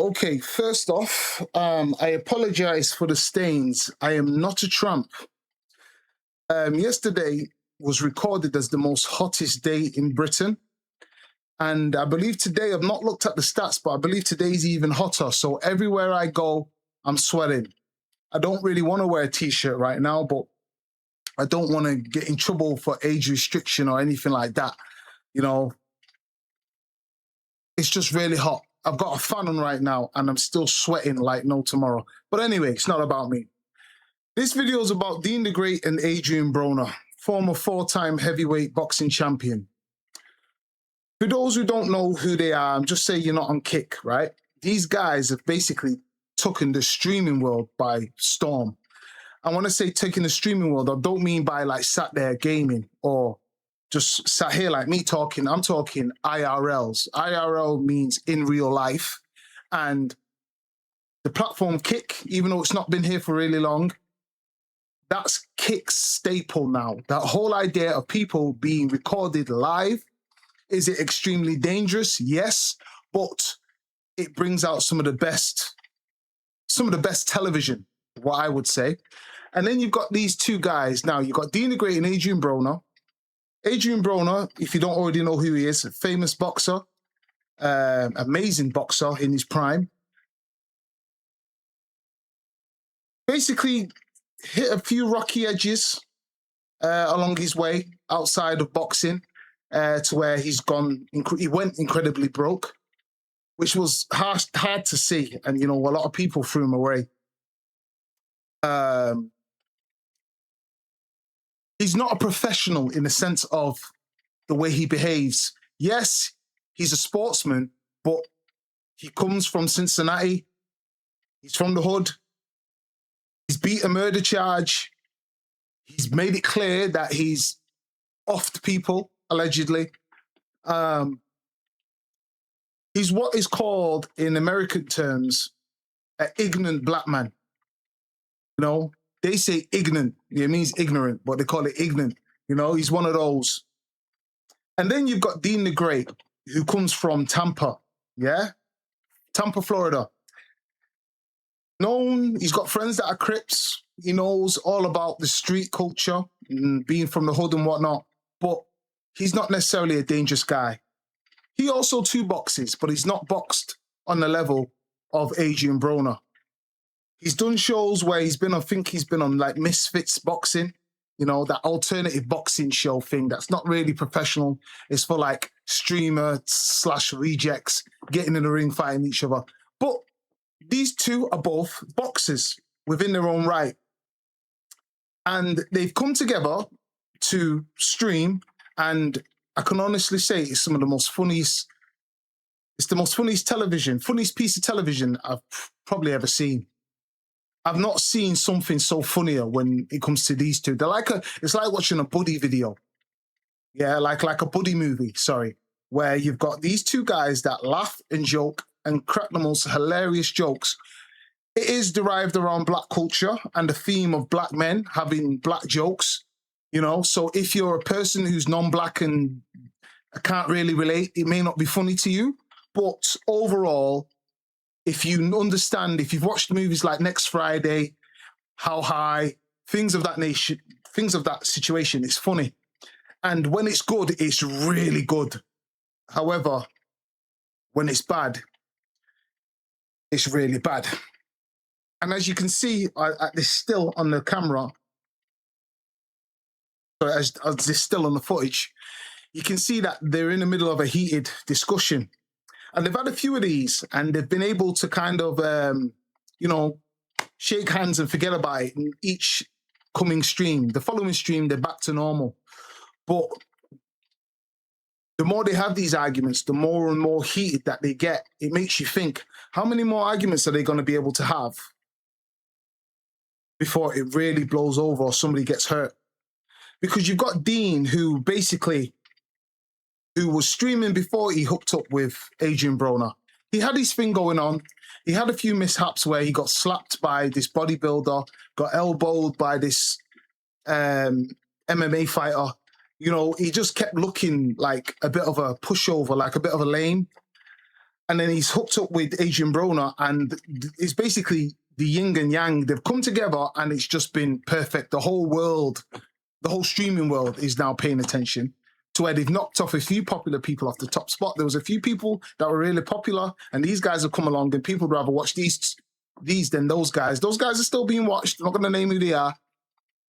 Okay, first off, I apologize for the stains. I am not a tramp. Yesterday was recorded as the most hottest day in Britain. And I believe today, I've not looked at the stats, but I believe today's even hotter. So everywhere I go, I'm sweating. I don't really want to wear a t-shirt right now, but I don't want to get in trouble for age restriction or anything like that. You know, it's just really hot. I've got a fan on right now and I'm still sweating like no tomorrow. But anyway, it's not about me. This video is about Deen the Great and Adrien Broner, former four-time heavyweight boxing champion. For those who don't know who they are, I'm just saying you're not on Kick, right? These guys have basically taken the streaming world by storm. I want to say taking the streaming world, I don't mean by like sat there gaming or just sat here like me talking. I'm talking IRLs. IRL means in real life. And the platform Kick, even though it's not been here for really long, that's Kick's staple now. That whole idea of people being recorded live, is it extremely dangerous? Yes, but it brings out some of the best television, what I would say. And then you've got these two guys. Now, you've got Deen the Great and Adrien Broner. Adrien Broner, if you don't already know who he is, a famous boxer, amazing boxer in his prime. Basically, hit a few rocky edges along his way outside of boxing to where he went incredibly broke, which was hard to see. And, you know, a lot of people threw him away. He's not a professional in the sense of the way he behaves. Yes, he's a sportsman, but he comes from Cincinnati. He's from the hood. He's beat a murder charge. He's made it clear that he's offed people, allegedly. He's what is called, in American terms, an ignorant black man. You know, they say ignorant. It means ignorant, but they call it ignorant. You know, he's one of those. And then you've got Deen the Great, who comes from Tampa, Tampa, Florida. He's got friends that are Crips. He knows all about the street culture and being from the hood and whatnot, but he's not necessarily a dangerous guy. He also too boxes, but he's not boxed on the level of Adrien Broner. He's done shows where he's been on like Misfits Boxing, you know, that alternative boxing show thing that's not really professional. It's for like streamer/rejects getting in the ring fighting each other. But these two are both boxers within their own right. And they've come together to stream, and I can honestly say it's some of the most funniest, it's the most funniest piece of television I've probably ever seen. I've not seen something so funnier when it comes to these two. It's like watching a buddy video. Yeah, like a buddy movie, sorry, where you've got these two guys that laugh and joke and crack the most hilarious jokes. It is derived around black culture and the theme of black men having black jokes, you know. So if you're a person who's non-black and can't really relate, it may not be funny to you. But overall, if you understand, if you've watched movies like Next Friday, How High, things of that nation, things of that situation, it's funny. And when it's good, it's really good. However, when it's bad, it's really bad. And as you can see, at this still on the camera, as this still on the footage, you can see that they're in the middle of a heated discussion. And they've had a few of these, and they've been able to kind of, you know, shake hands and forget about it in each coming stream. The following stream, they're back to normal. But the more they have these arguments, the more and more heated that they get. It makes you think, how many more arguments are they going to be able to have before it really blows over or somebody gets hurt? Because you've got Deen, who was streaming before he hooked up with Adrien Broner. He had his thing going on. He had a few mishaps where he got slapped by this bodybuilder, got elbowed by this MMA fighter. You know, he just kept looking like a bit of a pushover, like a bit of a lame. and then he's hooked up with Adrien Broner, and it's basically the yin and yang. They've come together, and it's just been perfect. The whole world, the whole streaming world is now paying attention to where they've knocked off a few popular people off the top spot. There was a few people that were really popular, and these guys have come along, and people would rather watch these than those guys. Those guys are still being watched. I'm not going to name who they are,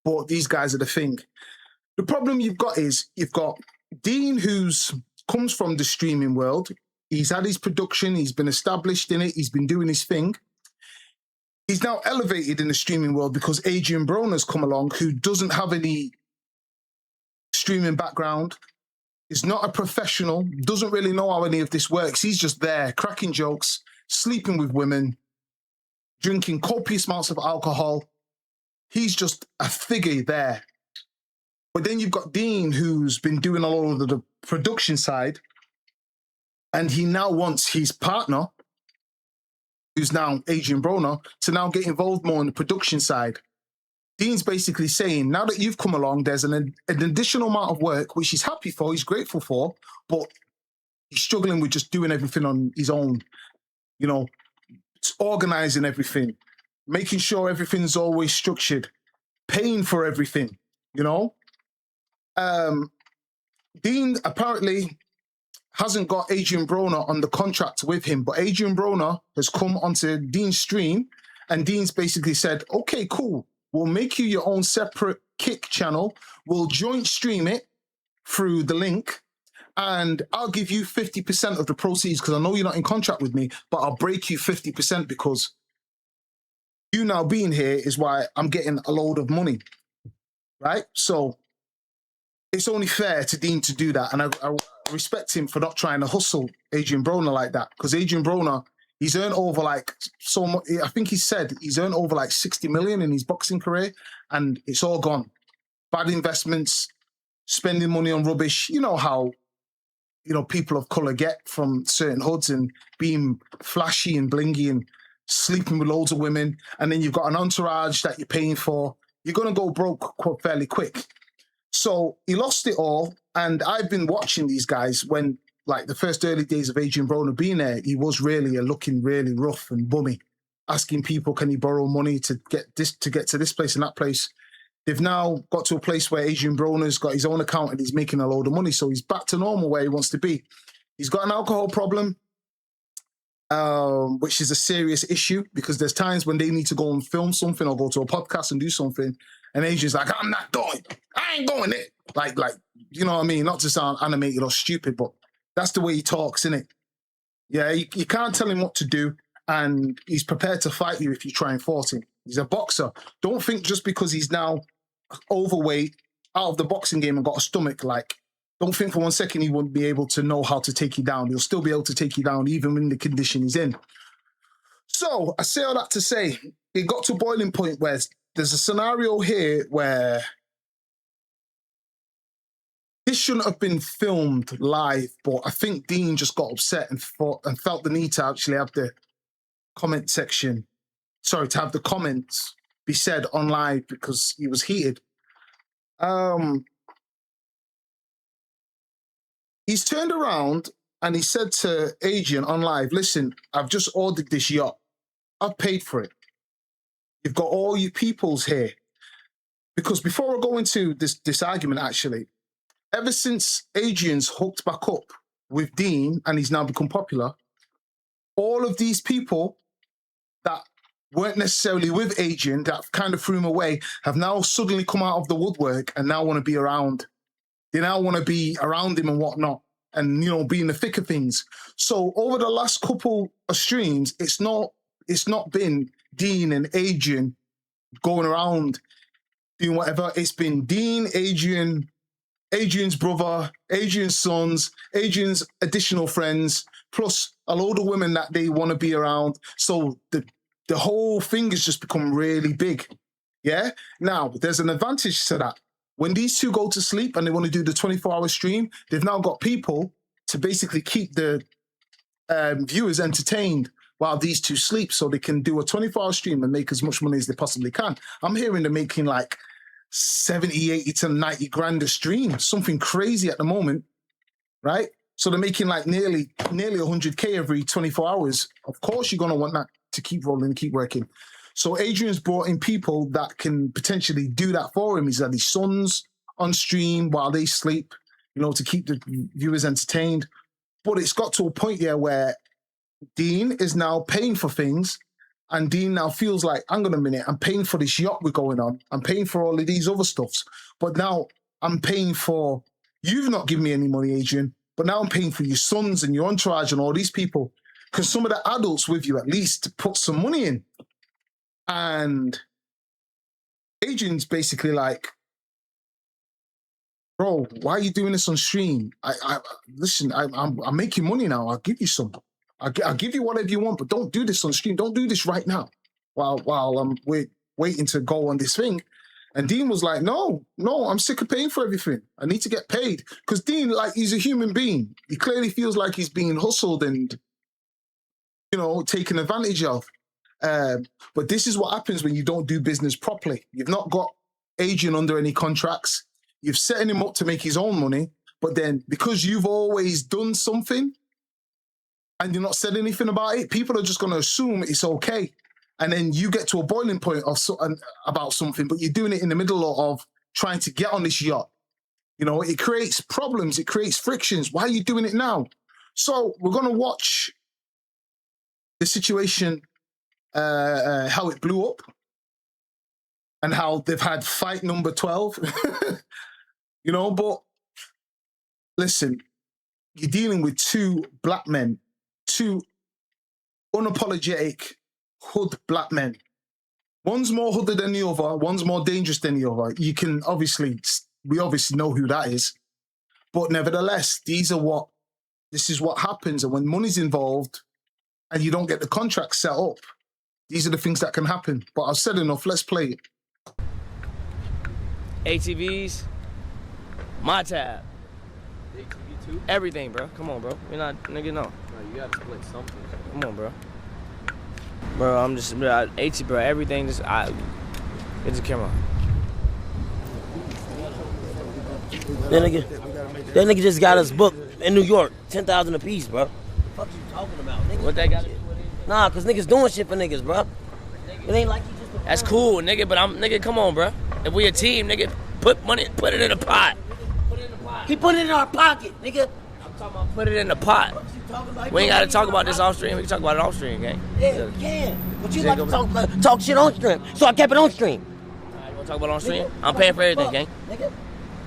but these guys are the thing. The problem you've got is you've got Deen, who's comes from the streaming world. He's had his production. He's been established in it. He's been doing his thing. He's now elevated in the streaming world because Adrien Broner's come along, who doesn't have any streaming background, is not a professional, doesn't really know how any of this works. He's just there, cracking jokes, sleeping with women, drinking copious amounts of alcohol. He's just a figure there. But then you've got Deen, who's been doing a lot of the production side, and he now wants his partner, who's now Adrien Broner, to now get involved more in the production side. Deen's basically saying, now that you've come along, there's an additional amount of work, which he's happy for, he's grateful for, but he's struggling with just doing everything on his own. You know, it's organizing everything, making sure everything's always structured, paying for everything, you know? Deen apparently hasn't got Adrien Broner on the contract with him, but Adrien Broner has come onto Deen's stream, and Deen's basically said, okay, cool. We'll make you your own separate Kick channel. We'll joint stream it through the link, and I'll give you 50% of the proceeds because I know you're not in contract with me, but I'll break you 50% because you now being here is why I'm getting a load of money, right? So it's only fair to Deen to do that, and I respect him for not trying to hustle Adrien Broner like that, because Adrien Broner, he's earned over like so much. I think he said he's earned over like 60 million in his boxing career, and it's all gone. Bad investments, spending money on rubbish. You know how, you know, people of color get from certain hoods and being flashy and blingy and sleeping with loads of women, and then you've got an entourage that you're paying for. You're gonna go broke fairly quick. So he lost it all, and I've been watching these guys when, like, the first early days of Adrien Broner being there, he was really looking really rough and bummy, asking people, can he borrow money to get to this place and that place. They've now got to a place where Adrien Broner's got his own account and he's making a load of money, so he's back to normal where he wants to be. He's got an alcohol problem, which is a serious issue because there's times when they need to go and film something or go to a podcast and do something, and Adrien's like, I'm not going. I ain't going it. Like, you know what I mean? Not to sound animated or stupid, but that's the way he talks, innit? Yeah, you can't tell him what to do, and he's prepared to fight you if you try and force him. He's a boxer. Don't think just because he's now overweight, out of the boxing game and got a stomach, like, don't think for 1 second he won't be able to know how to take you down. He'll still be able to take you down even in the condition he's in. So I say all that to say, it got to a boiling point where there's a scenario here where this shouldn't have been filmed live, but I think Deen just got upset and felt the need to actually have the comment section, to have the comments be said on live because he was heated. He's turned around and he said to Adrien on live, listen, I've just ordered this yacht. I've paid for it. You've got all you peoples here. Because before I go into this argument, actually, ever since Adrien's hooked back up with Deen and he's now become popular, all of these people that weren't necessarily with Adrien, that kind of threw him away, have now suddenly come out of the woodwork and now want to be around. They now want to be around him and whatnot and, you know, be in the thick of things. So over the last couple of streams, it's not been Deen and Adrien going around doing whatever. It's been Deen, Adrien, Adrien's brother, Adrien's sons, Adrien's additional friends, plus a load of women that they want to be around. So the whole thing has just become really big. Yeah? Now, there's an advantage to that. When these two go to sleep and they want to do the 24-hour stream, they've now got people to basically keep the viewers entertained while these two sleep, so they can do a 24-hour stream and make as much money as they possibly can. I'm hearing they're making like 70, 80 to 90 grand a stream, something crazy at the moment, right? So they're making like nearly 100K every 24 hours. Of course, you're gonna want that to keep rolling, keep working. So Adrian's brought in people that can potentially do that for him. He's had his sons on stream while they sleep, to keep the viewers entertained. But it's got to a point here where Deen is now paying for things, and Deen now feels like, hang on a minute, I'm paying for this yacht we're going on. I'm paying for all of these other stuffs. But now I'm paying for, you've not given me any money, Adrian, but now I'm paying for your sons and your entourage and all these people. Because some of the adults with you at least put some money in. And Adrian's basically like, bro, why are you doing this on stream? Listen, I'm making money now. I'll give you some. I'll give you whatever you want, but don't do this on stream. Don't do this right now while I'm waiting to go on this thing. And Deen was like, no, I'm sick of paying for everything. I need to get paid. Because Deen, like, he's a human being. He clearly feels like he's being hustled and, taken advantage of. But this is what happens when you don't do business properly. You've not got Adrian under any contracts. You've set him up to make his own money. But then because you've always done something and you're not said anything about it, people are just going to assume it's okay. And then you get to a boiling point about something, but you're doing it in the middle of trying to get on this yacht. It creates problems. It creates frictions. Why are you doing it now? So we're going to watch the situation, how it blew up and how they've had fight number 12. But listen, you're dealing with two black men, two unapologetic hood black men. One's more hooded than the other, one's more dangerous than the other. We obviously know who that is. But nevertheless, this is what happens. And when money's involved and you don't get the contract set up, these are the things that can happen. But I've said enough, let's play it. ATVs, my tab. ATV too? Everything, bro. Come on, bro. You're not, nigga, no. No, you gotta split something. Come on, bro. Bro, I'm just, bro, everything just, get the camera. That nigga just got us booked in New York, 10,000 a piece, bro. What the fuck you talking about, nigga? What that got to do with it? Nah, cause niggas doing shit for niggas, bro. It ain't like you just. That's cool, nigga, but nigga, come on, bro. If we a team, nigga, put it in a pot. Put it in the pot. He put it in our pocket, nigga. I'm talking about put it in the pot. We ain't gotta talk about this off stream. We can talk about it off stream, gang. Yeah, we can. But you like to talk shit on stream, so I kept it on stream. Alright, you wanna talk about it on stream? I'm paying for everything, gang. Nigga.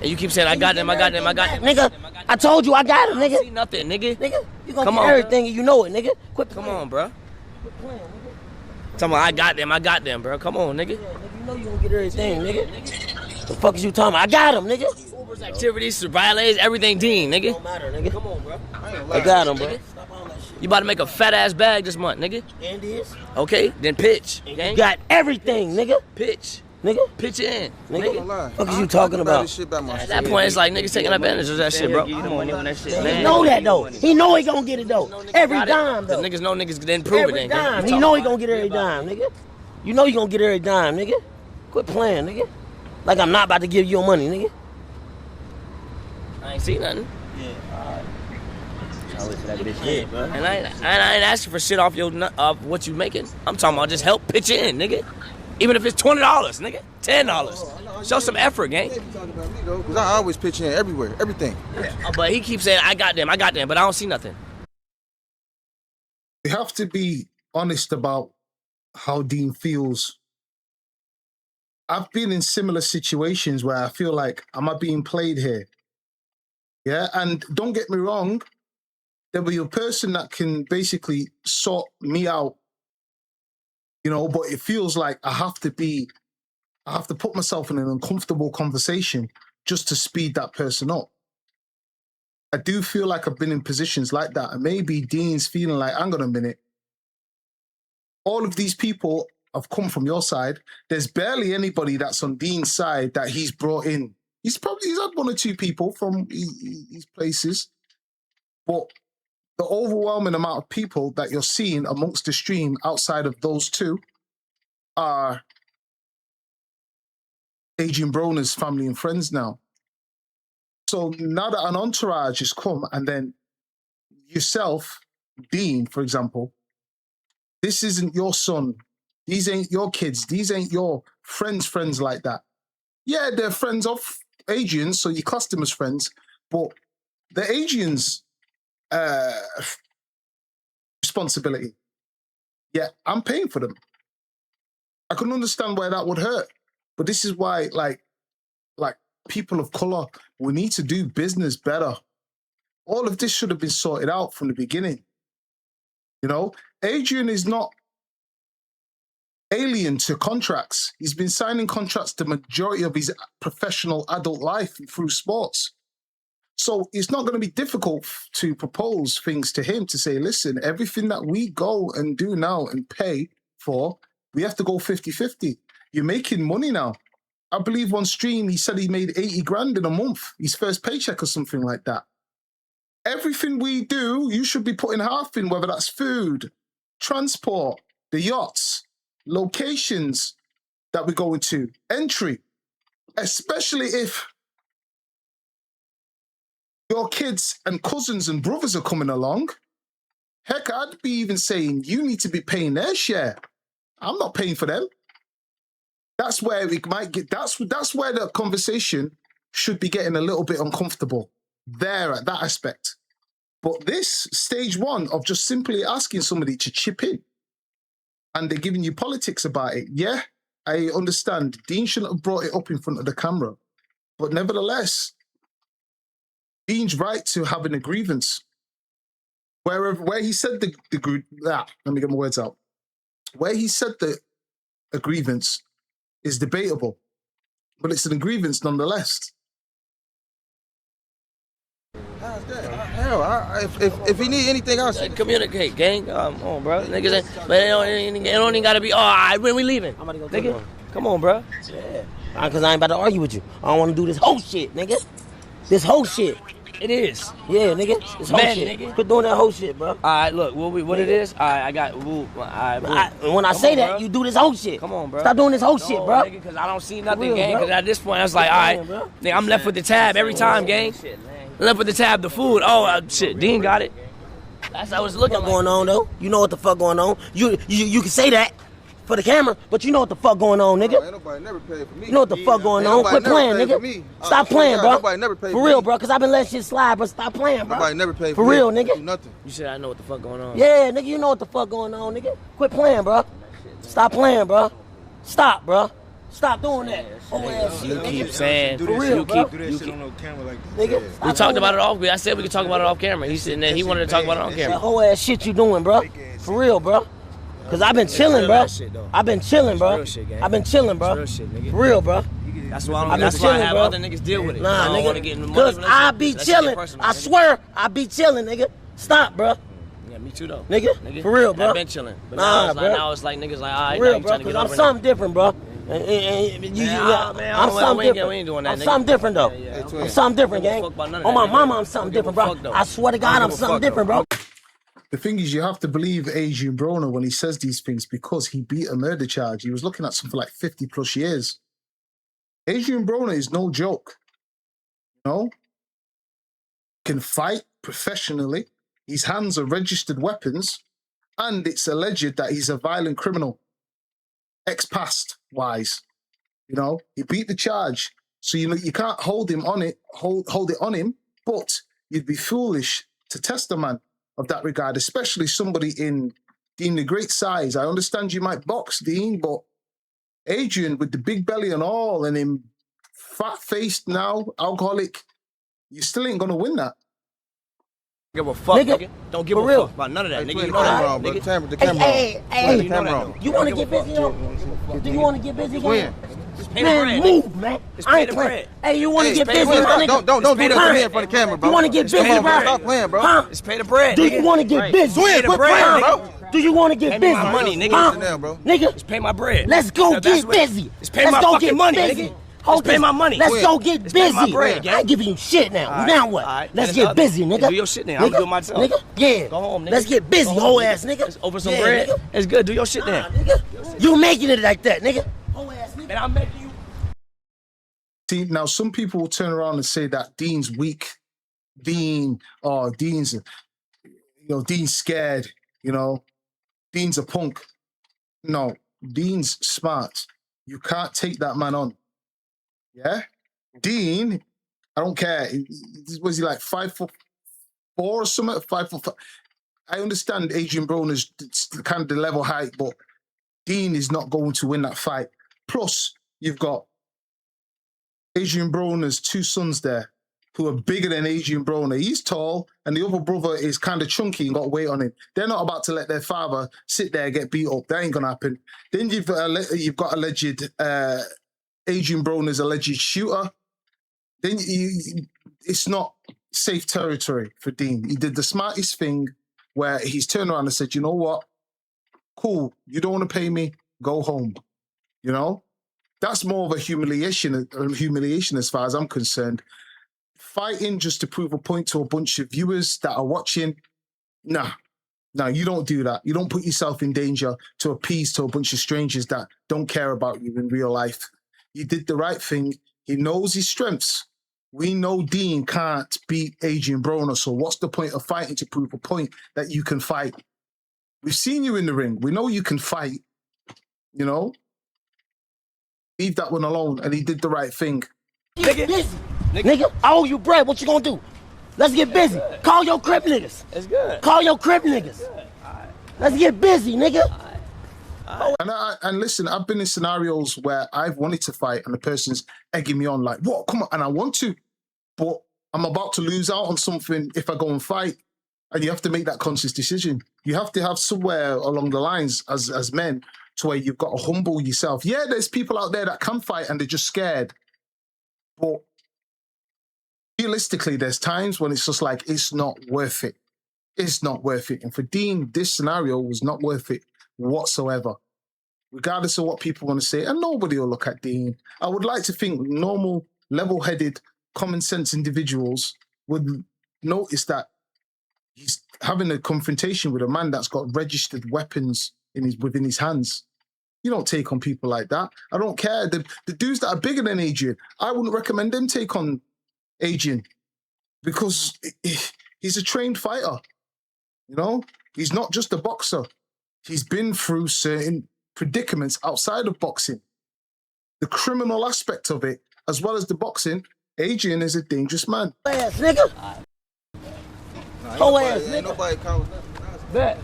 And you keep saying, I got them. Nigga, I told you I got him, I nigga. don't see nothing, nigga. Nigga, you gonna Come get on, everything and you know it, nigga. Quit Come playing. on, bro. Quit playing, nigga. Talking about, I got them, bro. Come on, nigga. Yeah, nigga, you know you gonna get everything, nigga. The fuck is you talking about? I got him, nigga. Uber's activities, valet's, everything, Deen, nigga. Don't matter, nigga. Come on, bro. I got him, bro. Stop all that shit. You about to make a fat ass bag this month, nigga. And this. Okay, then pitch, gang. You got everything, nigga. Pitch. Nigga. Pitch in, Nigga. nigga. What is you talking about? At that point, it's like niggas taking advantage of that shit, bro. Come on, He know that though. He know he gonna get it though. Every dime though. The niggas know niggas didn't prove Every it, dime. then. He know he gonna get every dime, nigga. You know you gonna get every dime, nigga. Quit playing, nigga. Like I'm not about to give you your money, nigga. I ain't see nothing. Yeah, bro. And I ain't asking for shit off of what you making. I'm talking about just help pitch in, nigga. Even if it's $20, nigga, $10. Show some effort, gang. Because I always pitch in everywhere, everything. But he keeps saying, I got them, but I don't see nothing. We have to be honest about how Deen feels. I've been in similar situations where I feel like, am I being played here? Yeah, and don't get me wrong, there'll be a person that can basically sort me out, but it feels like I have to put myself in an uncomfortable conversation just to speed that person up. I do feel like I've been in positions like that, and maybe Deen's feeling like, hang on a minute, all of these people have come from your side. There's barely anybody that's on Deen's side that he's brought in. He's had one or two people from these places, but the overwhelming amount of people that you're seeing amongst the stream outside of those two are Adrien Broner's family and friends now. So now that an entourage has come and then yourself, Deen, for example, this isn't your son. These ain't your kids. These ain't your friends like that. Yeah, they're friends of Adrian's, so you class them as friends, but they're Adrian's responsibility. Yeah, I'm paying for them. I can understand why that would hurt, but this is why, like people of color, we need to do business better. All of this should have been sorted out from the beginning. You know, Adrien is not alien to contracts. He's been signing contracts the majority of his professional adult life through sports. So it's not going to be difficult to propose things to him to say, listen, everything that we go and do now and pay for, we have to go 50-50. You're making money now. I believe on stream, he said he made 80 grand in a month, his first paycheck or something like that. Everything we do, you should be putting half in, whether that's food, transport, the yachts, locations that we go into, entry, especially if your kids and cousins and brothers are coming along. Heck, I'd be even saying you need to be paying their share. I'm not paying for them. That's where we might get, that's where the conversation should be getting a little bit uncomfortable there at that aspect. But this stage one of just simply asking somebody to chip in and they're giving you politics about it. Yeah, I understand. Deen shouldn't have brought it up in front of the camera. But nevertheless, Deen's right to having a grievance. Where he said let me get my words out. Where he said a grievance is debatable, but it's an grievance nonetheless. How's that? Hell, if he need anything else, Communicate, gang. Come on, bro. Niggas, but it don't even gotta be. Oh, when we leaving? I'm about to go. Nigga, come on, bro. Yeah. Cause I ain't about to argue with you. I don't want to do this whole shit, nigga. This whole shit. It is. Yeah, nigga. This whole shit. Nigga. Quit doing that whole shit, bro. All right, look, what it is? All right, I got. All right, When I say that, you do this whole shit. Come on, bro. Stop doing this whole shit, bro. Nigga, because I don't see nothing, real, gang. bro. Because at this point, I was like, all right, nigga, I'm left with the tab every time, gang. Left with the tab, the food. Oh, shit, Deen got it. That's how I was looking. What's going on, though? You know what the fuck going on. You can say that for the camera, but you know what the fuck going on, nigga. ain't nobody never paid for me. You know what the fuck going on. Quit playing, nigga. Stop playing, bro. Nobody never paid for real, bro, because I've been letting shit slide, but stop playing, bro. Nobody never paid for real, me. nigga. Do nothing. You said I know what the fuck going on. Yeah, nigga, you know what the fuck going on, nigga. Quit playing, bro. Stop playing, bro. Stop, bro. Stop doing that. You keep saying, For real, bro. you keep. Nigga, We talked about it off. I said we could talk about it off camera. He said that he wanted to talk about it on that camera. whole ass shit you doing, bro. For real, bro. Cause I've been chilling, bro. I've been chilling, bro. I've been chilling, bro. For real, bro. That's why I've been I chilling, have bro. other niggas deal with it. Nah, I don't want to get nigga. in the Cause I be chilling. I swear, I be chilling, nigga. Stop, bro. Yeah, me too though. Nigga, for real, bro. I've been chilling. But Nah, now it's like niggas like, all right, For real, bro. Cause I'm something different, bro. I'm something different. We ain't doing that, I'm nigga. something different, though. Yeah. I'm something different, gang. Fuck about none of On my that, mama, nigga. I'm something Don't give different, a bro. fuck, though. I swear to God, I'm give a something fuck, different, bro. The thing is, you have to believe Adrien Broner when he says these things because he beat a murder charge. He was looking at something like 50 plus years. Adrien Broner is no joke. You know? Can fight professionally. His hands are registered weapons. And it's alleged that he's a violent criminal. Ex-past wise. You know? He beat the charge. So you can't hold him on it, hold it on him, but you'd be foolish to test a man of that regard, especially somebody in Deen the great size. I understand you might box, Deen, but Adrien with the big belly and all, and him fat-faced now, alcoholic, you still ain't gonna win that. Give a fuck, nigga. Don't give a real. fuck about none of that, Hey, nigga. You the know that, camera on, bro. nigga. The camera on. Hey, The camera on. you want to get busy, though? Do you want to get busy, When? gang? Just pay the Man, bread, move, nigga. man. Just I pay ain't the playing. bread. Hey, you want to Hey, get pay the busy, bread. my nigga? Don't do pay that the to me bread. in front of the camera, bro. You want to get busy, Come on, bro. bro? Stop playing, bro. Huh? Just pay the bread, Do nigga. you want to get busy? Pay the Quit bread, playing, nigga. bro. Do you want to get Pay me busy? my money, nigga. Huh? Sit down, bro. Nigga, Just pay my bread. let's go That's get what- busy. Just pay Let's my go fucking get money, busy. nigga. Hold Just pay this. my money. Let's Quit. go get Just pay my busy. bread, I gang. ain't giving you shit now. All right. Now what? All right. Let's Finish get up. busy, nigga. Do your shit then. I'm Nigga? doing myself. Nigga, yeah. Go home, nigga. Let's get busy, Go whole home, ass nigga. Let's open some Yeah, bread. nigga. It's good. Do your shit Nah, then. nigga. You making it like that, nigga. Whole ass nigga. Man, I'm making you. See, now some people will turn around and say that Deen's weak. Deen's Dean's scared, Dean's a punk. No, Dean's smart. You can't take that man on. Yeah? Deen, I don't care. Was he like 5'4" or something? 5'5". I understand Adrien Broner's kind of the level height, but Deen is not going to win that fight. Plus, you've got Adrien Broner's two sons there who are bigger than Adrien Broner. He's tall, and the other brother is kind of chunky and got weight on him. They're not about to let their father sit there and get beat up. That ain't going to happen. Then you've got alleged Adrien Broner's alleged shooter. Then it's not safe territory for Deen. He did the smartest thing where he's turned around and said, you know what? Cool. You don't want to pay me? Go home. That's more of a humiliation as far as I'm concerned. Fighting just to prove a point to a bunch of viewers that are watching, nah, you don't do that. You don't put yourself in danger to appease to a bunch of strangers that don't care about you in real life. You did the right thing. He knows his strengths. We know Deen can't beat Adrien Broner, so what's the point of fighting to prove a point that you can fight? We've seen you in the ring. We know you can fight, Leave that one alone, and he did the right thing. Nigga, I owe you bread. What you gonna do? Let's get busy. Call your crib niggas. It's good. Call your crib niggas. Let's get busy, nigga. And listen, I've been in scenarios where I've wanted to fight and the person's egging me on like, what? Come on. And I want to, but I'm about to lose out on something if I go and fight. And you have to make that conscious decision. You have to have somewhere along the lines as men to where you've got to humble yourself. Yeah, there's people out there that can fight and they're just scared. But realistically, there's times when it's just like, it's not worth it. It's not worth it. And for Deen, this scenario was not worth it whatsoever, regardless of what people want to say. And nobody will look at Deen. I would like to think normal, level-headed, common sense individuals would notice that he's having a confrontation with a man that's got registered weapons within his hands. You don't take on people like that. I don't care. The dudes that are bigger than Adrien, I wouldn't recommend them take on Adrien because he's a trained fighter. He's not just a boxer. He's been through certain predicaments outside of boxing. The criminal aspect of it, as well as the boxing, Adrien is a dangerous man. Ass nigga. Whole ass nigga. Nobody calling. Bet.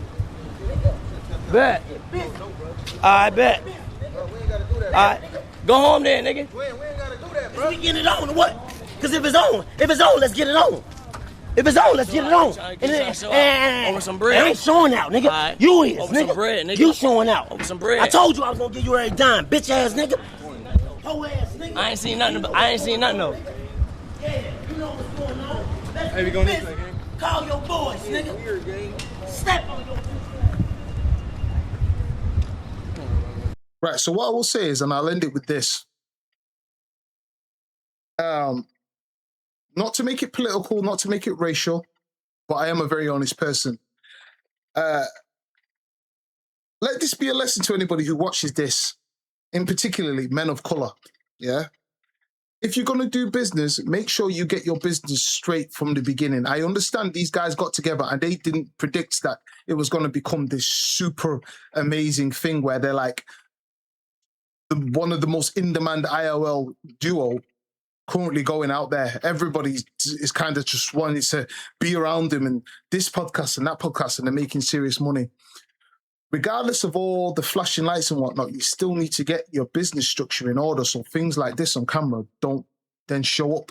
I bet. We ain't gotta do that. All right. Go home then, nigga. We ain't gotta do that, bro. We getting it on or what? Because if it's on, let's get it on. If it's on, let's get it on. Over some bread. I ain't showing out, nigga. Right. You is, Over nigga. some bread, nigga. You showing out. Over some bread. I told you I was gonna give you every dime, bitch ass nigga. Whole ass nigga. I ain't seen nothing though. Yeah, you know what's going on. Hey, we gonna need that game. Call your boys, nigga. Weird game. Step on your. Right, so what I will say is, and I'll end it with this, not to make it political, not to make it racial, but I am a very honest person. Let this be a lesson to anybody who watches this, in particularly men of color, yeah? If you're going to do business, make sure you get your business straight from the beginning. I understand these guys got together and they didn't predict that it was going to become this super amazing thing where they're like one of the most in-demand IRL duo currently going out there. Everybody is kind of just wanting to be around them and this podcast and that podcast, and they're making serious money. Regardless of all the flashing lights and whatnot, you still need to get your business structure in order so things like this on camera don't then show up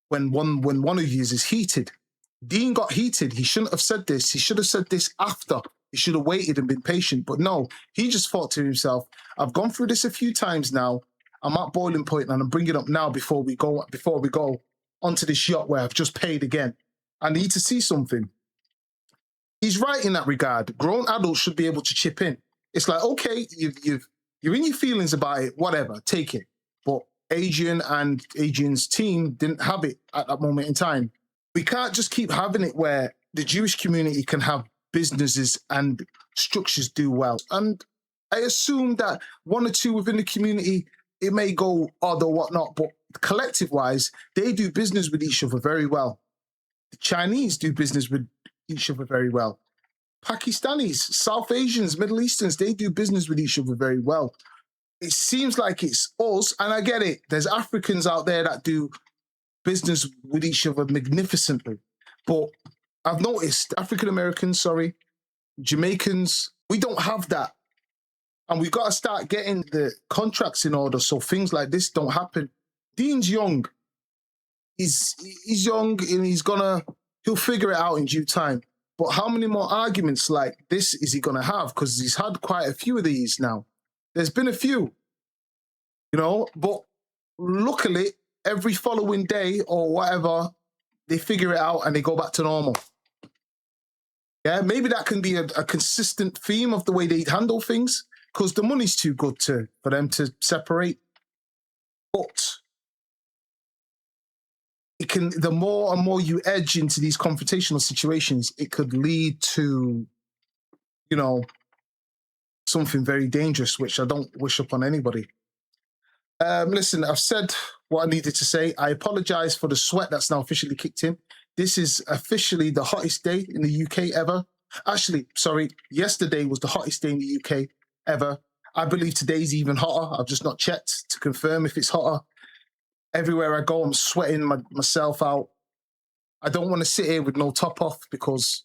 when one of you is heated. Deen got heated. He shouldn't have said this. He should have said this after. He should have waited and been patient. But no, he just thought to himself, I've gone through this a few times now. I'm at boiling point and I'm bringing it up now before we go onto this yacht where I've just paid again. I need to see something. He's right in that regard. Grown adults should be able to chip in. It's like, okay, you're in your feelings about it, whatever, take it. But Adrien and Adrien's team didn't have it at that moment in time. We can't just keep having it where the Jewish community can have businesses and structures do well. And I assume that one or two within the community, it may go odd or whatnot, but collective-wise, they do business with each other very well. The Chinese do business with each other very well. Pakistanis, South Asians, Middle Easterns, they do business with each other very well. It seems like it's us, and I get it. There's Africans out there that do business with each other magnificently. But I've noticed African Americans, Jamaicans, we don't have that. And we've got to start getting the contracts in order so things like this don't happen. Deen's young. He's young and he'll figure it out in due time. But how many more arguments like this is he going to have? Because he's had quite a few of these now. There's been a few, but luckily, every following day or whatever, they figure it out and they go back to normal. Yeah, maybe that can be a consistent theme of the way they handle things, because the money's too good for them to separate. But the more and more you edge into these confrontational situations, it could lead to, something very dangerous, which I don't wish upon anybody. Listen, I've said what I needed to say. I apologize for the sweat that's now officially kicked in. This is officially the hottest day in the UK ever. Actually, sorry, yesterday was the hottest day in the UK ever. I believe today's even hotter. I've just not checked to confirm if it's hotter. Everywhere I go, I'm sweating myself out. I don't want to sit here with no top off because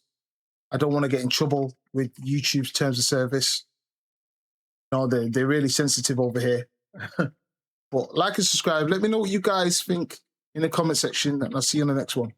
I don't want to get in trouble with YouTube's terms of service. No, they're really sensitive over here. But like and subscribe. Let me know what you guys think in the comment section, and I'll see you on the next one.